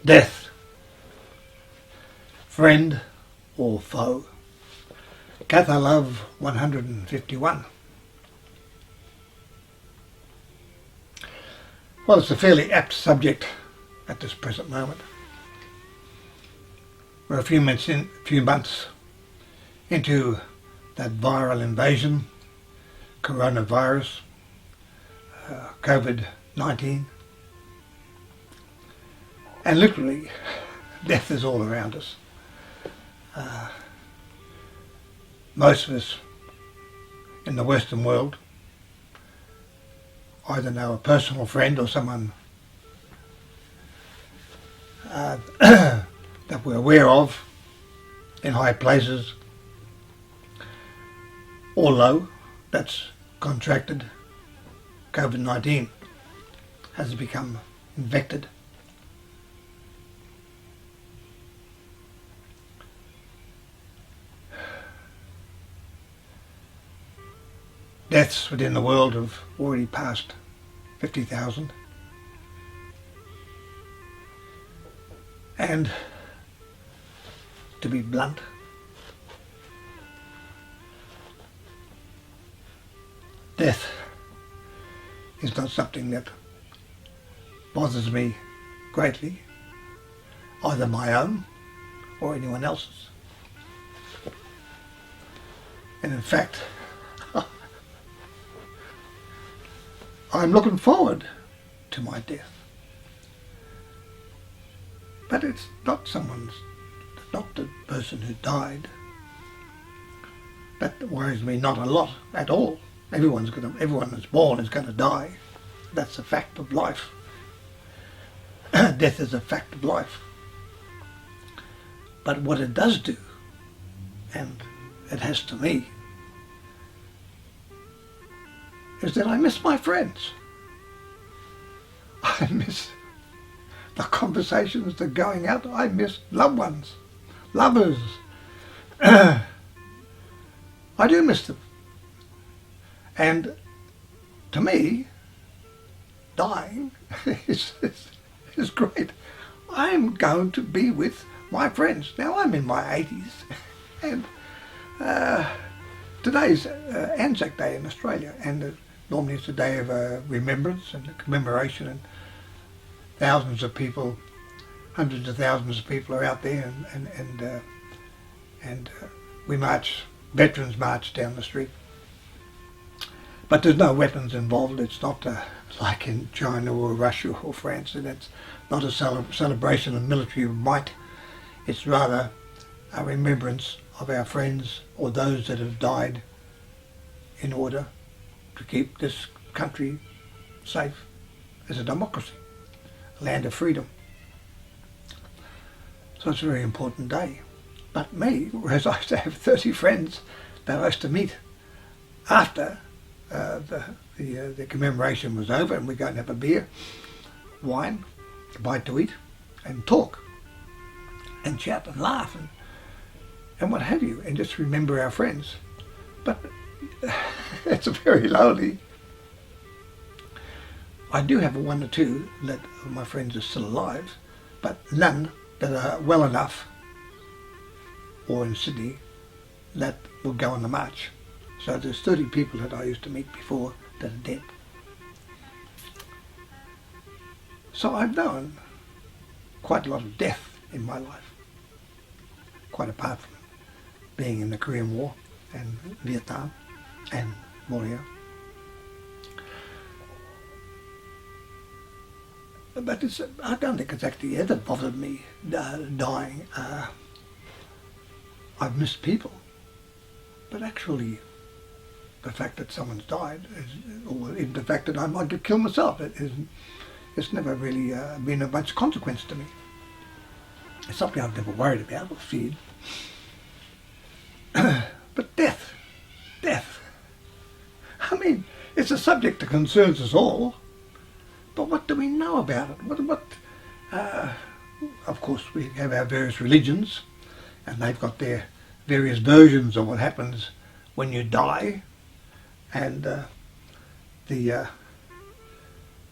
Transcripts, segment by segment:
Death, friend or foe? Cathar Love 151. Well, it's a fairly apt subject at this present moment. We're a few months into that viral invasion, coronavirus, COVID-19, and literally death is all around us. Most of us in the Western world either know a personal friend or someone that we're aware of in high places or low that's contracted COVID-19, has become infected. Deaths within the world have already passed 50,000. And to be blunt, death is not something that bothers me greatly, either my own or anyone else's. And in fact, I'm looking forward to my death. But it's not the person who died. That worries me not a lot at all. Everyone that's born is going to die. That's a fact of life. Death is a fact of life. But what it does do, and it has to me, is that I miss my friends. I miss the conversations, the going out. I miss loved ones, lovers. I do miss them. And to me, dying is great. I'm going to be with my friends. Now I'm in my 80s and today's Anzac Day in Australia, and normally it's a day of remembrance and commemoration, and thousands of people, hundreds of thousands of people are out there, and we march, veterans march down the street. But there's no weapons involved. It's not like in China or Russia or France, and it's not a celebration of military might. It's rather a remembrance of our friends or those that have died in order to keep this country safe as a democracy, a land of freedom. So it's a very important day. But me, whereas I used to have 30 friends that I used to meet after the commemoration was over, and we go and have a beer, wine, a bite to eat, and talk, and chat and laugh, and what have you, and just remember our friends. But it's very lonely. I do have one or two that my friends are still alive, but none that are well enough, or in Sydney, that will go on the march. So there's 30 people that I used to meet before that are dead. So I've known quite a lot of death in my life, quite apart from being in the Korean War and Vietnam and Moria. But I don't think it's actually ever bothered me dying. I've missed people, but actually the fact that someone's died, or even the fact that I might get killed myself, it's never really been of much consequence to me. It's something I've never worried about or feared. But death. I mean, it's a subject that concerns us all, but what do we know about it? Of course, we have our various religions, and they've got their various versions of what happens when you die, and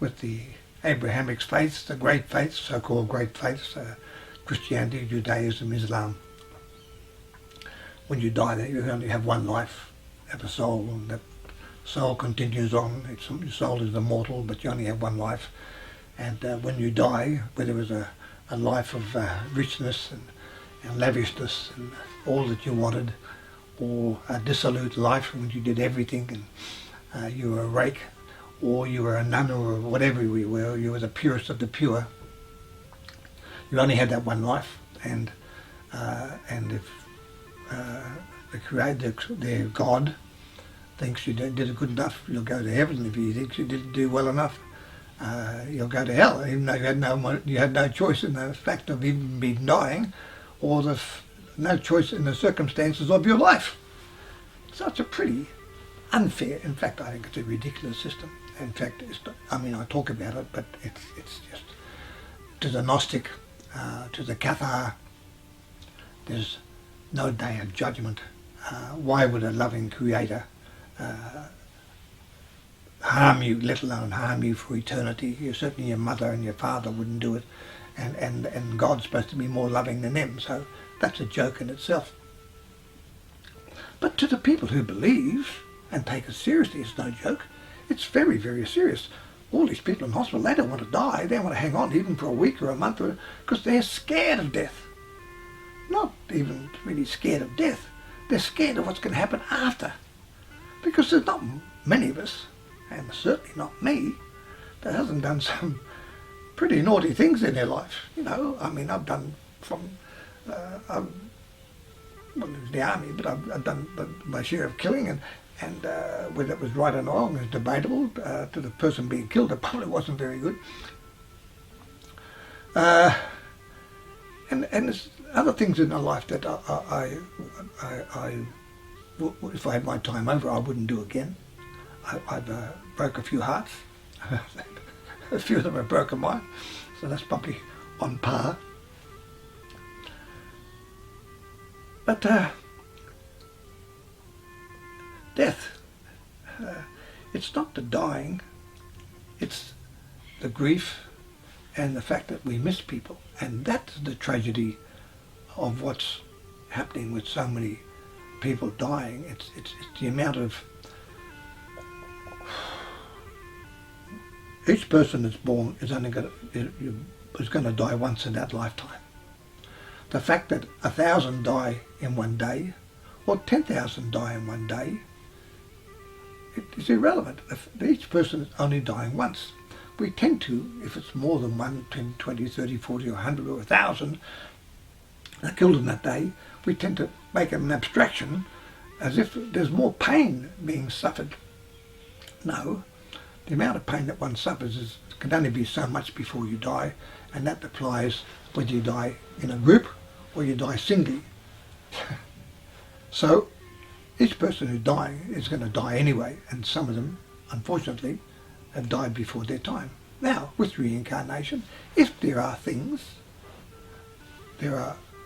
with the Abrahamic faiths, the great faiths, so-called great faiths, Christianity, Judaism, Islam. When you die, you only have one life, have a soul, and that soul continues on. Your soul is immortal, but you only have one life. And when you die, whether it was a life of richness and lavishness and all that you wanted, or a dissolute life when you did everything and you were a rake, or you were a nun, or whatever you were the purest of the pure. You only had that one life, and if the Creator, their God, thinks you did it good enough, you'll go to heaven. If he thinks you didn't do well enough, you'll go to hell, even though you had no choice in the fact of even being dying, or no choice in the circumstances of your life. So it's a pretty unfair, in fact I think it's a ridiculous system. In fact, I talk about it, but it's just, to the Gnostic, to the Cathar, there's no day of judgment. Why would a loving Creator harm you, let alone harm you for eternity? Certainly your mother and your father wouldn't do it, and God's supposed to be more loving than them, so that's a joke in itself. But to the people who believe and take it seriously, it's no joke. It's very, very serious. All these people in hospital, they don't want to die. They want to hang on even for a week or a month, because they're scared of death. Not even really scared of death. They're scared of what's going to happen after. Because there's not many of us, and certainly not me, that hasn't done some pretty naughty things in their life. I've done the army, but I've done my share of killing, and whether it was right or wrong is debatable. To the person being killed, it probably wasn't very good. And there's other things in my life that if I had my time over, I wouldn't do again. I've broke a few hearts. A few of them have broken mine, so that's probably on par. But death, it's not the dying, it's the grief and the fact that we miss people. And that's the tragedy of what's happening with so many people dying. It's the amount of... Each person that's born is going to die once in that lifetime. The fact that 1,000 die in one day, or 10,000 die in one day, it's irrelevant. Each person is only dying once. We tend to, if it's more than 1, 10, 20, 30, 40, or 100, or 1,000 are killed in that day, we tend to make it an abstraction as if there's more pain being suffered. No, the amount of pain that one suffers can only be so much before you die, and that applies whether you die in a group or you die singly. So each person who's dying is going to die anyway, and some of them, unfortunately, have died before their time. Now, with reincarnation, if there are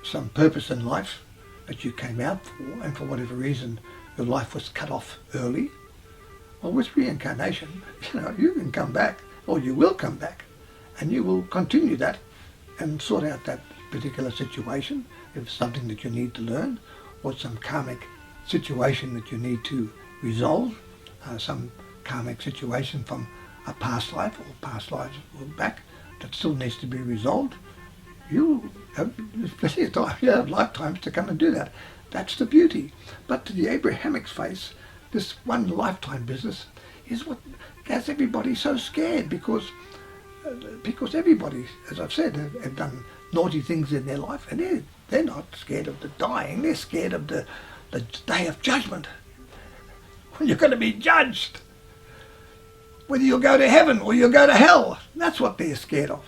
some purpose in life that you came out for, and for whatever reason your life was cut off early, well, with reincarnation, you can come back, or you will come back, and you will continue that and sort out that particular situation, if it's something that you need to learn, or some karmic situation that you need to resolve, some karmic situation from a past life or past lives back that still needs to be resolved. You have plenty of time, you have lifetimes to come and do that. That's the beauty. But to the Abrahamic faith, this one lifetime business is what has everybody so scared, because everybody, as I've said, have done naughty things in their life, and they're not scared of the dying, they're scared of the day of judgment, when you're going to be judged, whether you'll go to heaven or you'll go to hell. That's what they're scared of.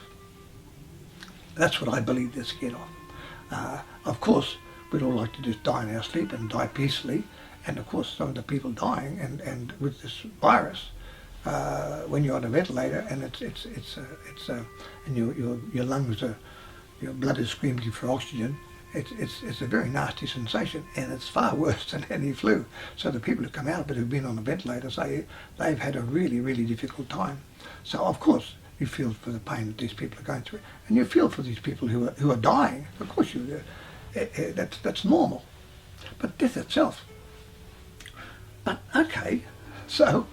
That's what I believe they're scared of. Of course, we'd all like to just die in our sleep and die peacefully, and of course some of the people dying and with this virus, when you're on a ventilator and and your lungs are, your blood is screaming for oxygen, it's a very nasty sensation, and it's far worse than any flu. So the people who come out of it who've been on a ventilator say they've had a really, really difficult time. So of course You feel for the pain that these people are going through, and you feel for these people who are dying. Of course, that's normal. But death itself. But okay, so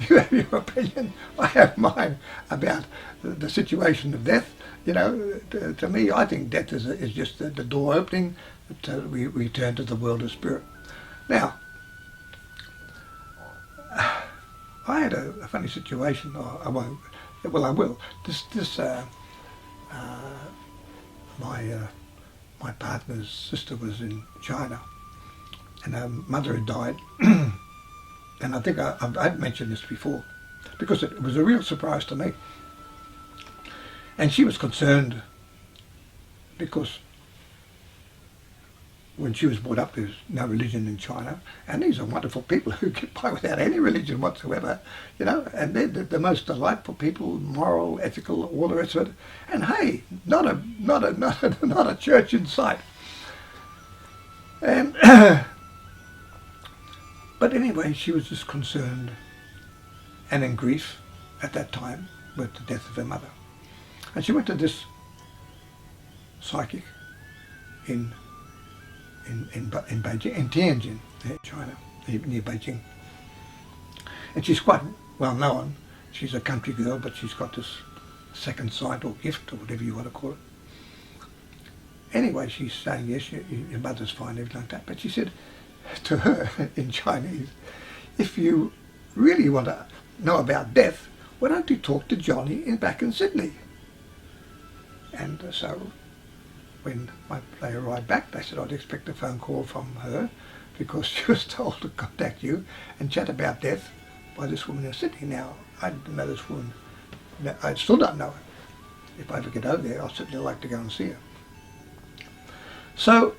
you have your opinion, I have mine about the situation of death. You know, to me, I think death is just the door opening that we return to the world of spirit. Now, I had a funny situation. I won't. Well, I will. My partner's sister was in China, and her mother had died. And I think I've mentioned this before, because it was a real surprise to me. And she was concerned because when she was brought up, there's no religion in China, and these are wonderful people who get by without any religion whatsoever, you know, and they're the most delightful people, moral, ethical, all the rest of it. And hey, not a church in sight. And but anyway, she was just concerned and in grief at that time with the death of her mother, and she went to this psychic in Beijing, in Tianjin, China, near Beijing. And she's quite well known. She's a country girl, but she's got this second sight or gift or whatever you want to call it. Anyway, she's saying, yes, your mother's fine, everything like that. But she said to her in Chinese, if you really want to know about death, why don't you talk to Johnny back in Sydney? And so when they arrived back, they said I'd expect a phone call from her, because she was told to contact you and chat about death by this woman in Sydney. Now, I didn't know this woman. I still don't know her. If I ever get over there, I'll certainly like to go and see her. So,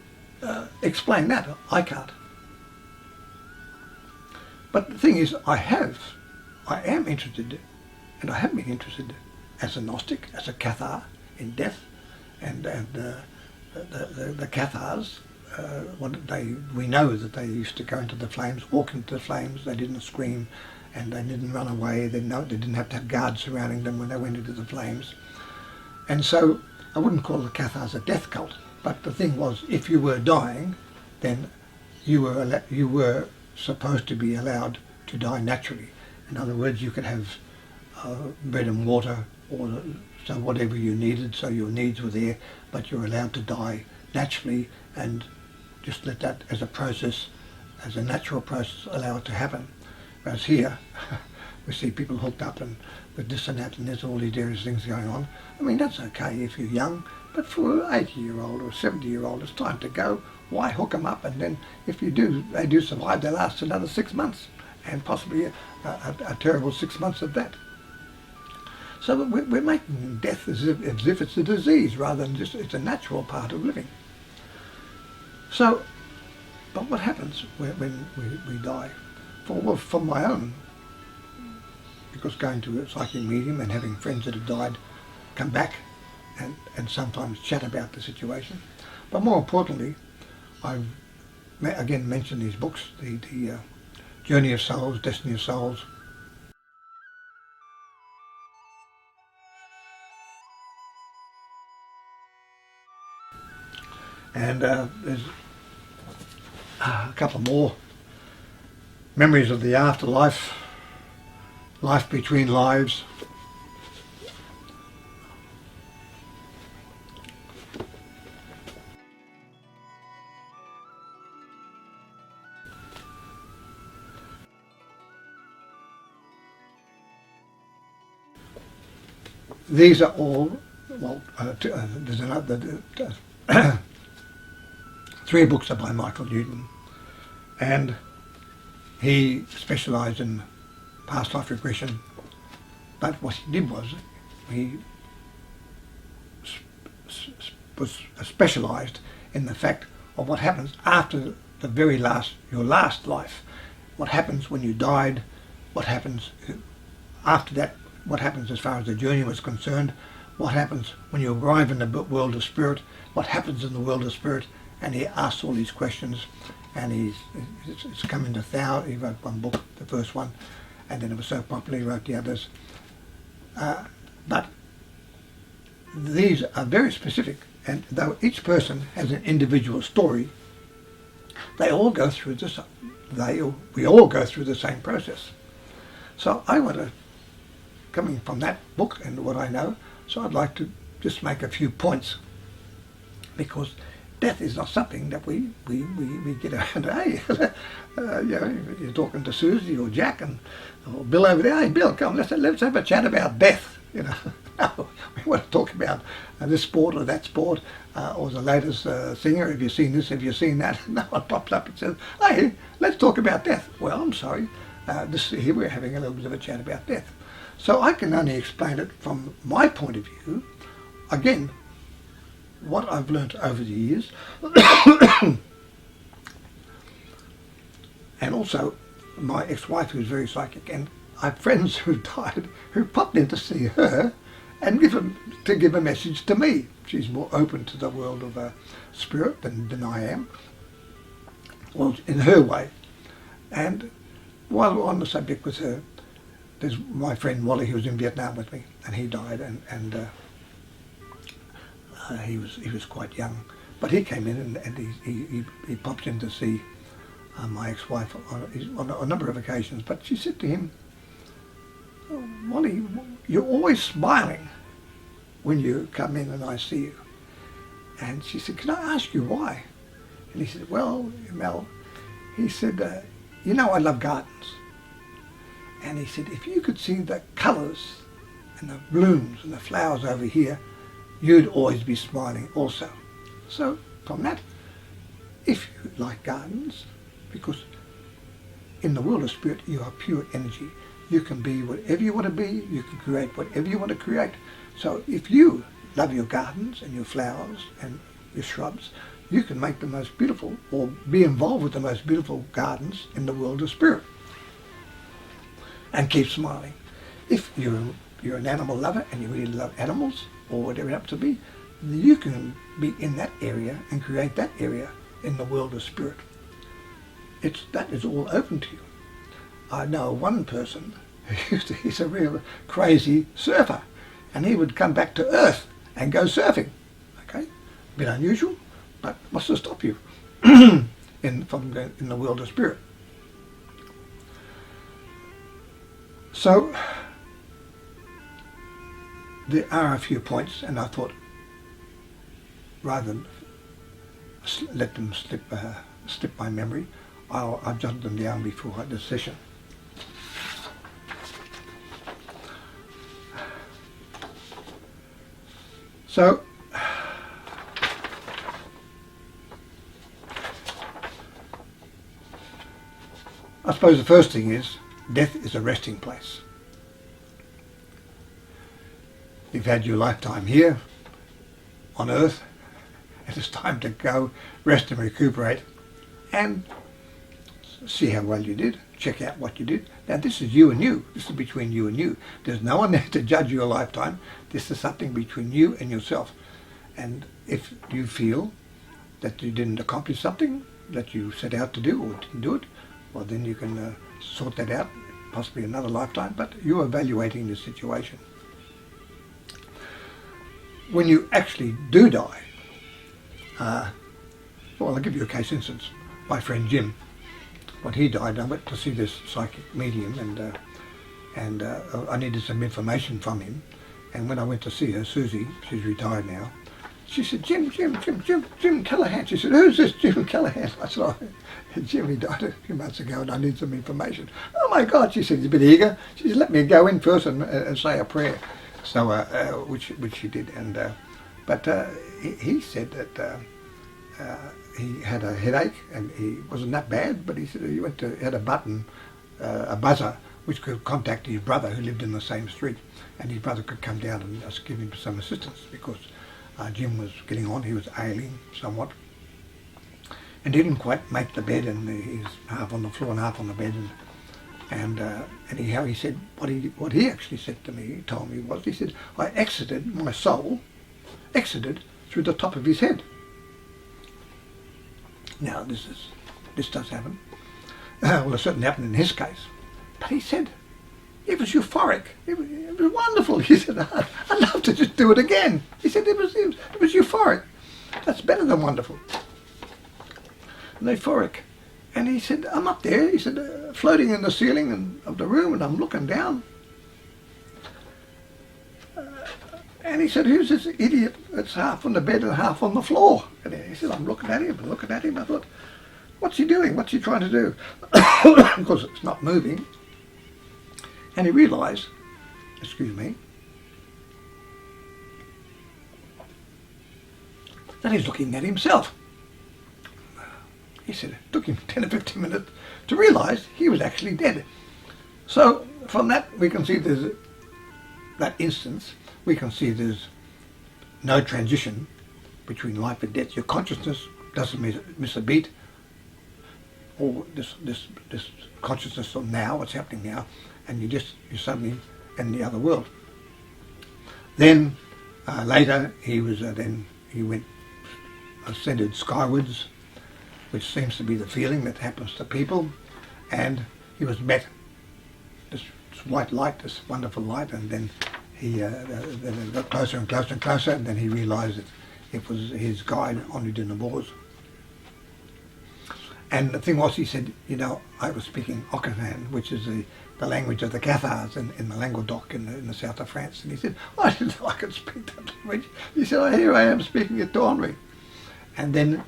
explain that. I can't. But the thing is, I am interested, and I have been interested as a Gnostic, as a Cathar in death, and the Cathars, we know that they used to go into the flames, walk into the flames. They didn't scream, and they didn't run away. They didn't have to have guards surrounding them when they went into the flames. And so I wouldn't call the Cathars a death cult. But the thing was, if you were dying, then you were supposed to be allowed to die naturally. In other words, you could have bread and water, or so whatever you needed, so your needs were there, but you're allowed to die naturally, and just let that as a process, as a natural process, allow it to happen. Whereas here, we see people hooked up and with this and that, and there's all these various things going on. I mean, that's okay if you're young, but for an 80-year-old or 70-year-old, it's time to go. Why hook them up? And then if they do survive, they last another 6 months, and possibly a terrible 6 months of that. So we're making death as if it's a disease, rather than just it's a natural part of living. So, but what happens when we die? For my own, because going to a psychic medium and having friends that have died come back and sometimes chat about the situation. But more importantly, I've again mentioned these books, the Journey of Souls, Destiny of Souls. And there's a couple more. Memories of the Afterlife, Life Between Lives. These are all, well, there's another, 3 books are by Michael Newton, and he specialised in past life regression, but what he did was he was specialised in the fact of what happens after your last life. What happens when you died, what happens after that, what happens as far as the journey was concerned, what happens when you arrive in the world of spirit, what happens in the world of spirit. And he asked all these questions, and it's come into He wrote one book, the first one, and then it was so popular he wrote the others. But these are very specific, and though each person has an individual story, they all go through this. We all go through the same process. So I want to, coming from that book and what I know, so I'd like to just make a few points, because death is not something that we get around. Hey, you're talking to Susie or Jack or Bill over there. Hey, Bill, come, let's have a chat about death. No, we want to talk about this sport or that sport, or the latest singer. Have you seen this? Have you seen that? No one pops up and says, hey, let's talk about death. Well, I'm sorry. Here we're having a little bit of a chat about death. So I can only explain it from my point of view. Again, what I've learnt over the years, and also my ex-wife, who's very psychic, and I have friends who died who popped in to see her and give a message to me. She's more open to the world of spirit than I am, well, in her way. And while we're on the subject with her, there's my friend Wally, who was in Vietnam with me, and he died, and he was quite young, but he came in and he popped in to see my ex-wife on a number of occasions. But she said to him, oh, Wally, you're always smiling when you come in and I see you. And she said, can I ask you why? And he said, well, Mel, he said, I love gardens. And he said, if you could see the colours and the blooms and the flowers over here, you'd always be smiling also. So from that, if you like gardens, because in the world of spirit you are pure energy, you can be whatever you want to be, you can create whatever you want to create. So if you love your gardens and your flowers and your shrubs, you can make the most beautiful, or be involved with the most beautiful gardens in the world of spirit, and keep smiling. If you're an animal lover and you really love animals, or whatever it happens to be, you can be in that area and create that area in the world of spirit. That is all open to you. I know one person he's a real crazy surfer, and he would come back to Earth and go surfing. Okay, a bit unusual, but what's to stop you in the world of spirit? So there are a few points, and I thought, rather than let them slip my memory, I'll jot them down before this session. So, I suppose the first thing is, death is a resting place. You've had your lifetime here on Earth. It is time to go rest and recuperate and see how well you did, check out what you did. Now this is you and you. This is between you and you. There's no one there to judge your lifetime. This is something between you and yourself. And if you feel that you didn't accomplish something that you set out to do or didn't do it, well then you can sort that out, possibly another lifetime, but you're evaluating the situation. When you actually do die, well, I'll give you a case instance. My friend Jim, when he died, I went to see this psychic medium, and I needed some information from him. And when I went to see her, Susie, she's retired now, she said, Jim Callahan. She said, who's this Jim Callahan? I said, oh, Jim, he died a few months ago and I need some information. Oh my God, she said, he's a bit eager. She said, let me go in first and say a prayer. So, which she did. But he said that he had a headache, and he wasn't that bad, but he said he had a button, a buzzer, which could contact his brother who lived in the same street, and his brother could come down and just give him some assistance, because Jim was getting on, he was ailing somewhat, and he didn't quite make the bed, and he's half on the floor and half on the bed, and anyhow he said, what he actually said to me, he told me was, he said, my soul exited through the top of his head. Now this does happen. Well, it certainly happened in his case. But he said, It was euphoric. It was wonderful. He said, I'd love to just do it again. He said, it was euphoric. That's better than wonderful. And euphoric. And he said, I'm up there, he said, floating in the ceiling of the room, and I'm looking down. And he said, who's this idiot that's half on the bed and half on the floor? And he said, I'm looking at him and looking at him. I thought, what's he doing? What's he trying to do? Because it's not moving. And he realised, excuse me, that he's looking at himself. He said it took him 10 or 15 minutes to realise he was actually dead. So from that we can see there's that instance, we can see there's no transition between life and death. Your consciousness doesn't miss a beat. Or this consciousness of now, what's happening now, and you're suddenly in the other world. Then later he went ascended skywards, which seems to be the feeling that happens to people, and he was met this white light, this wonderful light, and then then it got closer and closer and closer, and then he realised that it was his guide, Henri de Nemours. And the thing was, he said, I was speaking Occitan, which is the language of the Cathars in the Languedoc in the south of France. And he said, I didn't know I could speak that language. He said, here I am speaking it to Henri. And then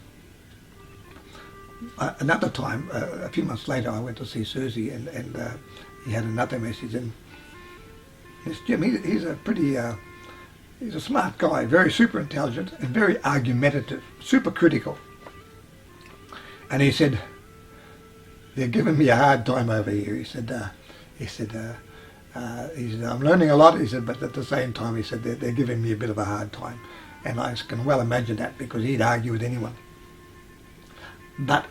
another time, a few months later, I went to see Susie, and he had another message. And this Jim, he's a pretty, he's a smart guy, very super intelligent and very argumentative, super critical. And he said, they're giving me a hard time over here. He said, I'm learning a lot. He said, but at the same time, he said, they're giving me a bit of a hard time. And I can well imagine that, because he'd argue with anyone. But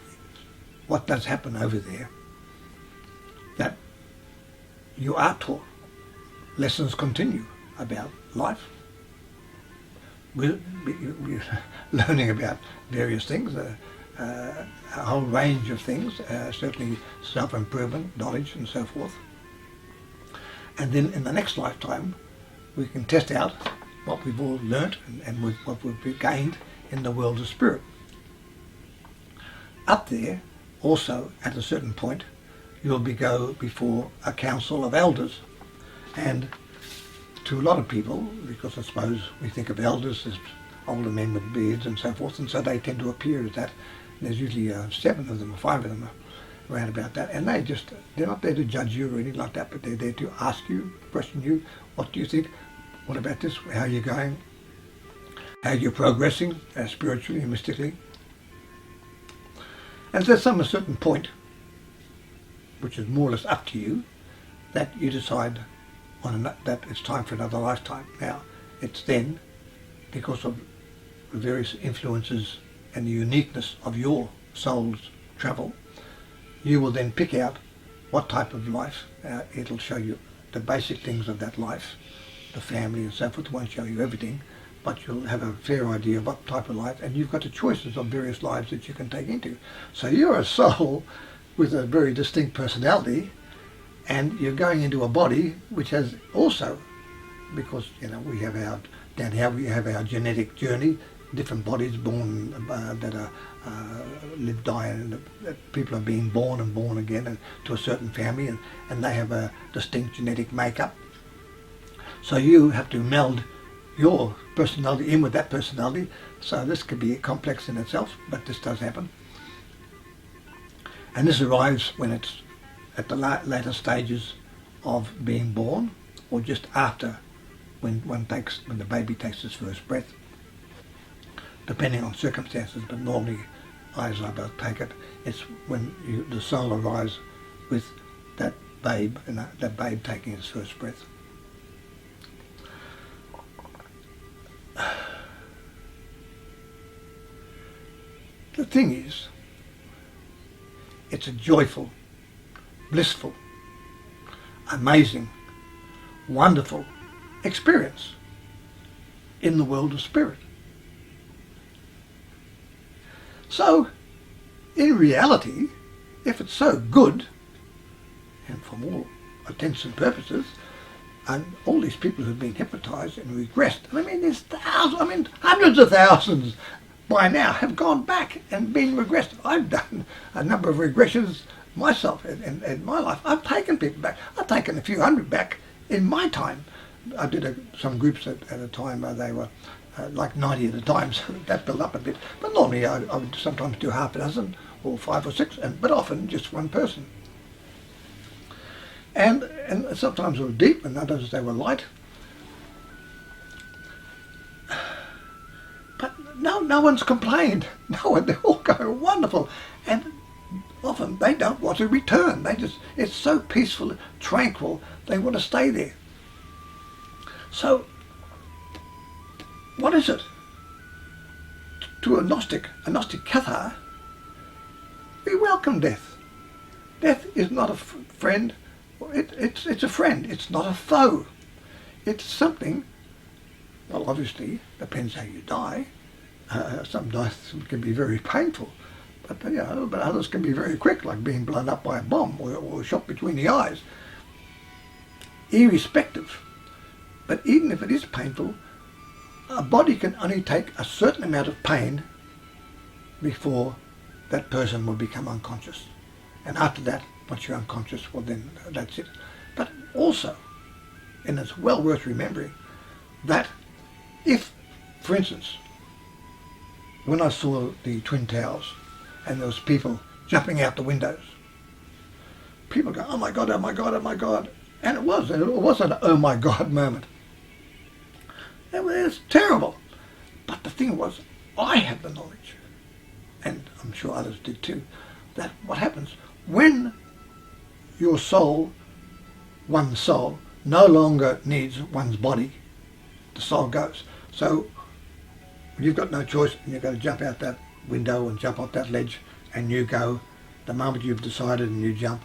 what does happen over there, that you are taught, lessons continue about life. We're learning about various things, a whole range of things, certainly self-improvement, knowledge and so forth. And then in the next lifetime, we can test out what we've all learnt and what we've gained in the world of spirit. Up there, also, at a certain point, you'll go before a council of elders. And to a lot of people, because I suppose we think of elders as older men with beards and so forth, and so they tend to appear as that. There's usually 7 of them or 5 of them around about that, and they're not there to judge you or anything like that, but they're there to ask you, question you, what do you think, what about this, how are you going, how you're progressing spiritually and mystically. And there's a certain point, which is more or less up to you, that you decide that it's time for another lifetime. Now, it's then, because of the various influences and the uniqueness of your soul's travel, you will then pick out what type of life. It'll show you the basic things of that life, the family and so forth. It won't show you everything, but you'll have a fair idea of what type of life, and you've got the choices of various lives that you can take into. So you're a soul with a very distinct personality, and you're going into a body which has also, because we have down here we have our genetic journey, different bodies born that are live, die, and people are being born and born again and to a certain family, and they have a distinct genetic makeup. So you have to meld your personality in with that personality. So this could be complex in itself, but this does happen. And this arrives when it's at the later stages of being born, or just after, when the baby takes his first breath, depending on circumstances, but normally, as I take it, it's when the soul arrives with that babe, and that babe taking his first breath. The thing is, it's a joyful, blissful, amazing, wonderful experience in the world of spirit. So, in reality, if it's so good, and from all intents and purposes, and all these people who've been hypnotised and regressed, and I mean there's thousands, I mean hundreds of thousands by now have gone back and been regressed. I've done a number of regressions myself in my life. I've taken people back. I've taken a few hundred back in my time. I did some groups at a time where they were like 90 at a time, so that built up a bit. But normally I would sometimes do half a dozen or 5 or 6, but often just one person. And sometimes they were deep, and others they were light. But no one's complained. No one. They all go wonderful, and often they don't want to return. It's so peaceful, tranquil. They want to stay there. So, what is it? To a Gnostic Cathar, we welcome death. Death is not a friend. It's a friend. It's not a foe. It's something. Well, obviously, depends how you die. Some deaths can be very painful, but but others can be very quick, like being blown up by a bomb or shot between the eyes. Irrespective. But even if it is painful, a body can only take a certain amount of pain before that person will become unconscious. And after that, once you're unconscious, well then that's it. But also, and it's well worth remembering, that if, for instance, when I saw the Twin Towers and there was people jumping out the windows, people go, oh my God, oh my God, oh my God. And it was an oh my God moment. It was terrible. But the thing was, I had the knowledge, and I'm sure others did too, that what happens when your soul, one's soul, no longer needs one's body, the soul goes. So you've got no choice, and you've got to jump out that window and jump off that ledge, and you go. The moment you've decided and you jump,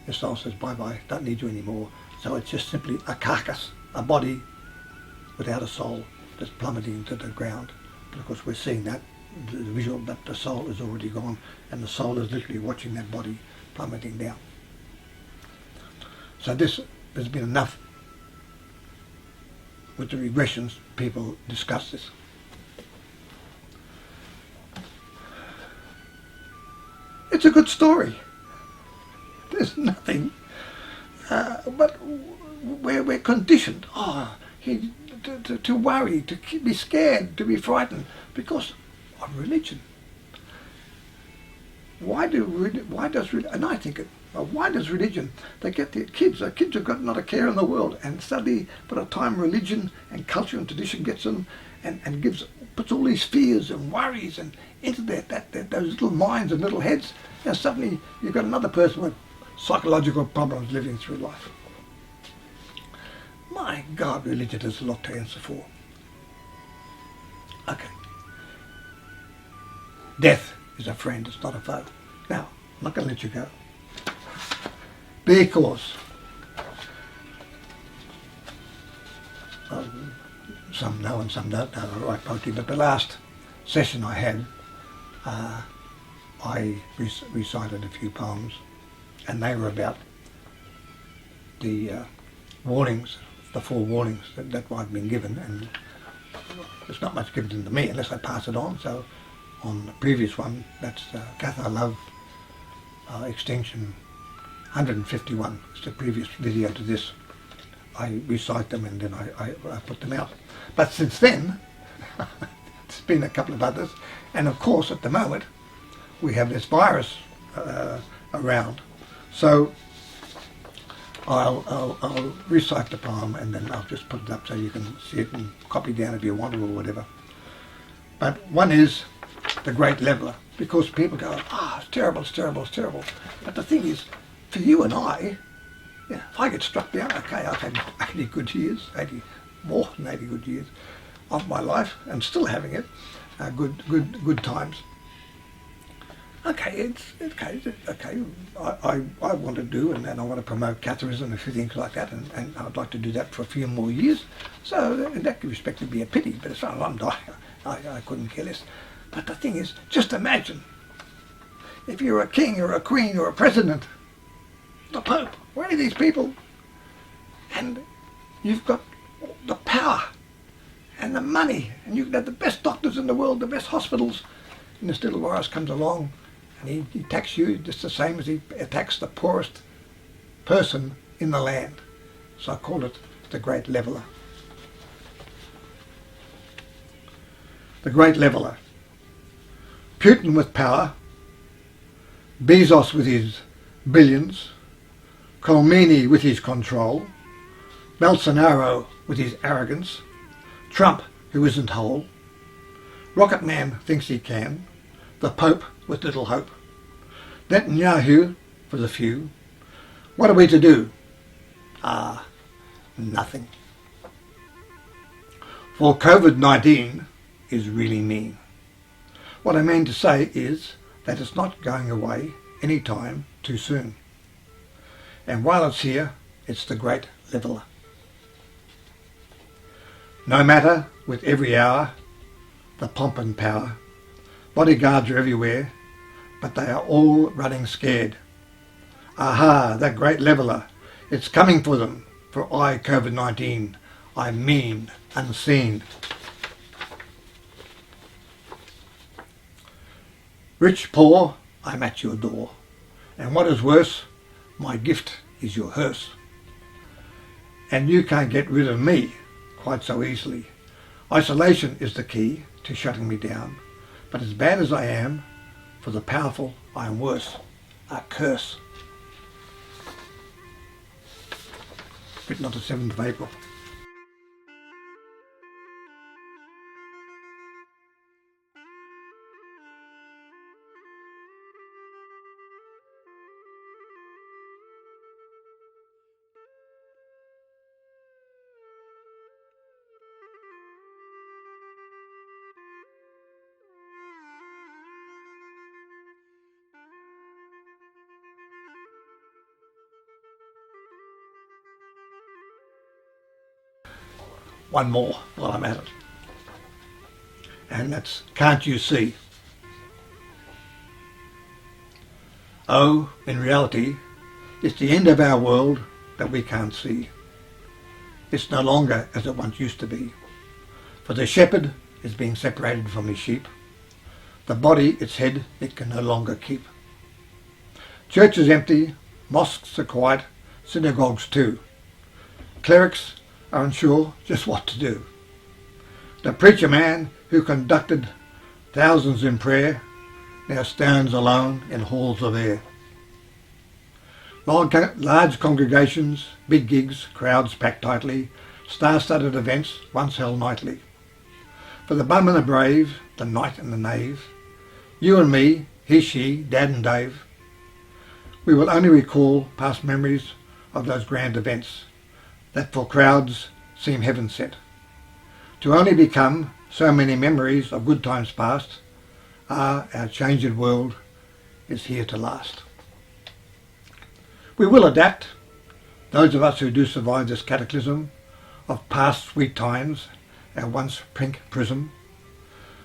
your soul says bye-bye, don't need you anymore. So it's just simply a carcass, a body without a soul that's plummeting to the ground. But of course we're seeing that, the visual, that the soul is already gone, and the soul is literally watching that body plummeting down. So there's been enough with the regressions, people discuss this. It's a good story. There's nothing, but we're conditioned to worry, to be scared, to be frightened because of religion. Why does religion? They get their kids have got not a care in the world, and suddenly by the time religion and culture and tradition gets them and puts all these fears and worries and into those little minds and little heads, and suddenly you've got another person with psychological problems living through life. My God, religion has a lot to answer for. Okay. Death is a friend, it's not a foe. Now, I'm not going to let you go. Because some know and some don't know I write poetry, but the last session I had, I recited a few poems, and they were about the warnings, the 4 warnings that I've been given, and there's not much given to me unless I pass it on. So on the previous one, that's Cathar Love, extension 151, it's the previous video to this. I recite them and then I put them out. But since then, there's been a couple of others, and of course at the moment we have this virus around. So I'll recite the poem and then I'll just put it up so you can see it and copy down if you want to or whatever. But one is the Great Leveler, because people go, it's terrible, it's terrible, it's terrible. But the thing is, for you and I, if I get struck down, okay, I've had 80 good years, more than 80 good years of my life, and still having it, good times. Okay, it's okay. I want to do, and I want to promote Catharism and a few things like that, and I'd like to do that for a few more years. So in that respect, it'd be a pity. But as far as I'm dying, I couldn't care less. But the thing is, just imagine if you're a king or a queen or a president, the Pope, or any of these people, and you've got the power and the money, and you can have the best doctors in the world, the best hospitals, and this little virus comes along and he attacks you just the same as he attacks the poorest person in the land. So I call it the Great Leveller. The Great Leveller. Putin with power, Bezos with his billions, Khomeini with his control, Bolsonaro with his arrogance, Trump who isn't whole, Rocket Man thinks he can, the Pope with little hope, Netanyahu for the few. What are we to do? Nothing. For COVID-19 is really mean. What I mean to say is that it's not going away any time too soon. And while it's here, it's the Great Leveller. No matter, with every hour, the pomp and power, bodyguards are everywhere, but they are all running scared. Aha, that Great Leveller, it's coming for them, for I, COVID-19, I mean unseen. Rich, poor, I'm at your door, and what is worse, my gift is your hearse. And you can't get rid of me quite so easily. Isolation is the key to shutting me down, but as bad as I am, for the powerful I am worse, a curse. Written on the 7th of April. One more while I'm at it. And that's, can't you see? Oh, in reality, it's the end of our world that we can't see. It's no longer as it once used to be. For the shepherd is being separated from his sheep. The body, its head, it can no longer keep. Church is empty, mosques are quiet, synagogues too. Clerics are unsure just what to do. The preacher man who conducted thousands in prayer now stands alone in halls of air. Large congregations, big gigs, crowds packed tightly, star-studded events once held nightly. For the bum and the brave, the knight and the knave, you and me, he, she, Dad and Dave, we will only recall past memories of those grand events that for crowds seem heaven sent. To only become so many memories of good times past, our changed world is here to last. We will adapt, those of us who do survive this cataclysm of past sweet times, our once pink prism.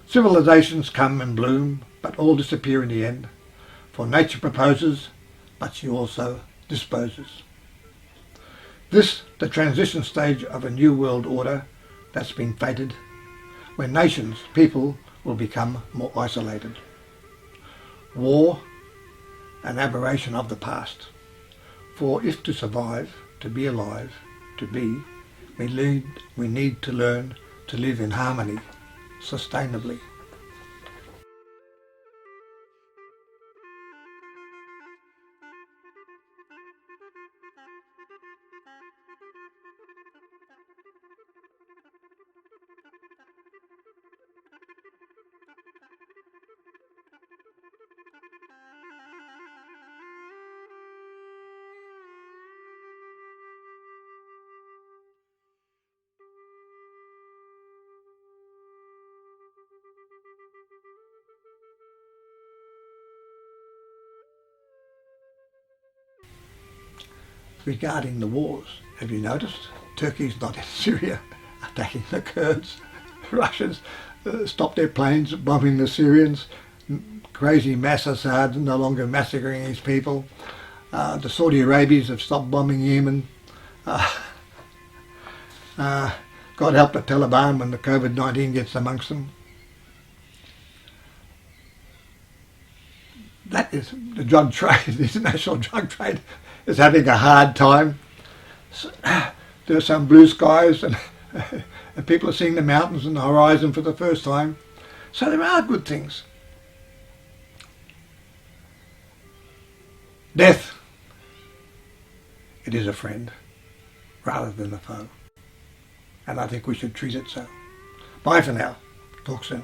Civilizations come and bloom, but all disappear in the end, for nature proposes, but she also disposes. This, the transition stage of a new world order that's been fated, when nations, people, will become more isolated. War, an aberration of the past. For if to survive, to be alive, to be, we need to learn to live in harmony, sustainably. Regarding the wars, have you noticed? Turkey's not in Syria attacking the Kurds. Russians stopped their planes bombing the Syrians. Crazy mass Assad no longer massacring his people. The Saudi Arabians have stopped bombing Yemen. Uh, God help the Taliban when the COVID-19 gets amongst them. That is the drug trade, the international drug trade is having a hard time. So, there are some blue skies and, and people are seeing the mountains and the horizon for the first time. So there are good things. Death, it is a friend rather than a foe. And I think we should treat it so. Bye for now. Talk soon.